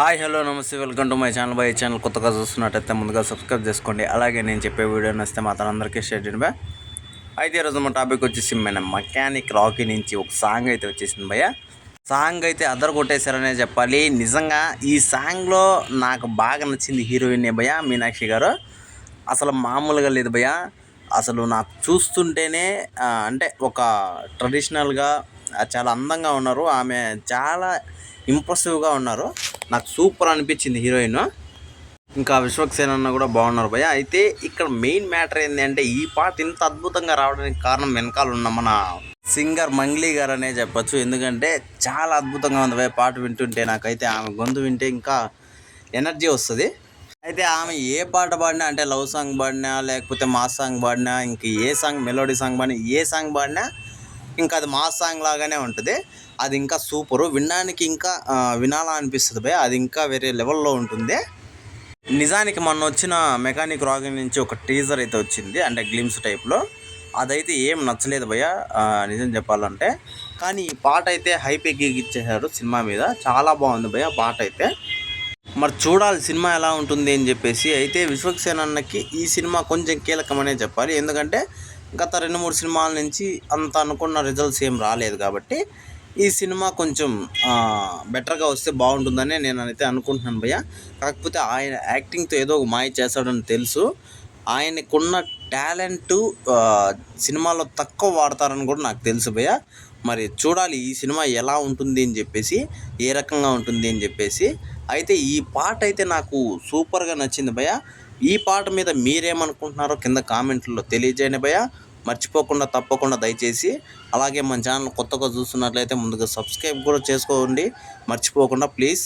Hi hello నమస్తే welcome to my channel. By channel కొత్తగా చూస్తున్నట్టయితే ముందుగా సబ్స్క్రైబ్ చేసుకోండి. అలాగే నేను చెప్పే వీడియో నచ్చితే మాత్రం అందరికీ షేర్ చేయండి భయ్యా. అయితే ఈరోజు మా టాపిక్ వచ్చేసి మన మెకానిక్ రాకీ నుంచి ఒక సాంగ్ అయితే వచ్చేసింది భయ్యా. సాంగ్ అయితే అద్దరు కొట్టేశారనే చెప్పాలి. నిజంగా ఈ సాంగ్లో నాకు బాగా నచ్చింది హీరోయిన్ భయ్యా, మీనాక్షి గారు. అసలు మామూలుగా లేదు భయ్యా. అసలు నాకు చూస్తుంటేనే అంటే ఒక ట్రెడిషనల్గా చాలా అందంగా ఉన్నారు. ఆమె చాలా ఇంప్రెసివ్గా ఉన్నారు. నాకు సూపర్ అనిపించింది హీరోయిన్. ఇంకా విశ్వక్సేన్ అన్న కూడా బాగున్నారు భయ్య. అయితే ఇక్కడ మెయిన్ మ్యాటర్ ఏంటి అంటే, ఈ పాట ఇంత అద్భుతంగా రావడానికి కారణం వెనకాల ఉన్న మన సింగర్ మంగ్లీ గారు అనే చెప్పచ్చు. ఎందుకంటే చాలా అద్భుతంగా ఉంది భయ్య పాట వింటుంటే. నాకైతే ఆమె గొంతు వింటే ఇంకా ఎనర్జీ వస్తుంది. అయితే ఆమె ఏ పాట పాడినా, అంటే లవ్ సాంగ్ పాడినా, లేకపోతే మాస్ సాంగ్ పాడినా, ఇంక ఏ సాంగ్ మెలోడీ సాంగ్ పాడినా, ఏ సాంగ్ పాడినా ఇంకా అది మాస్ సాంగ్ లాగానే ఉంటుంది. అది ఇంకా సూపరు, వినడానికి ఇంకా వినాలా అనిపిస్తుంది భయ్య. అది ఇంకా వేరే లెవెల్లో ఉంటుంది. నిజానికి మొన్న వచ్చిన మెకానిక్ రాకీ నుంచి ఒక టీజర్ అయితే వచ్చింది, అంటే గ్లిమ్స్ టైప్లో. అదైతే ఏం నచ్చలేదు భయ్య నిజం చెప్పాలంటే. కానీ ఈ పాట అయితే హైప్ ఎక్కిచ్చేశారు సినిమా మీద. చాలా బాగుంది భయ్య పాట అయితే. మరి చూడాలి సినిమా ఎలా ఉంటుంది అని చెప్పేసి. అయితే విశ్వక్సేన్ అన్నకి ఈ సినిమా కొంచెం కీలకమనే చెప్పాలి. ఎందుకంటే గత 2-3 సినిమాల నుంచి అంత అనుకున్న రిజల్ట్స్ ఏం రాలేదు కాబట్టి ఈ సినిమా కొంచెం బెటర్గా వస్తే బాగుంటుందని నేను అయితే అనుకుంటున్నాను భయ్య. కాకపోతే ఆయన యాక్టింగ్తో ఏదో ఒక మాయ చేస్తాడని తెలుసు. ఆయనకున్న టాలెంటు సినిమాలో తక్కువ వాడతారని కూడా నాకు తెలుసు భయ్య. మరి చూడాలి ఈ సినిమా ఎలా ఉంటుంది అని చెప్పేసి, ఏ రకంగా ఉంటుంది అని చెప్పేసి. అయితే ఈ పాట అయితే నాకు సూపర్గా నచ్చింది భయ్య. ఈ పాట మీద మీరేమనుకుంటున్నారో కింద కామెంట్లో తెలియజేయండి భయ్య. మర్చిపోకుండా తప్పకుండా దయచేసి. అలాగే మన ఛానల్ కొత్తగా చూస్తున్నట్లయితే ముందుగా సబ్స్క్రైబ్ కూడా చేసుకోండి మర్చిపోకుండా ప్లీజ్.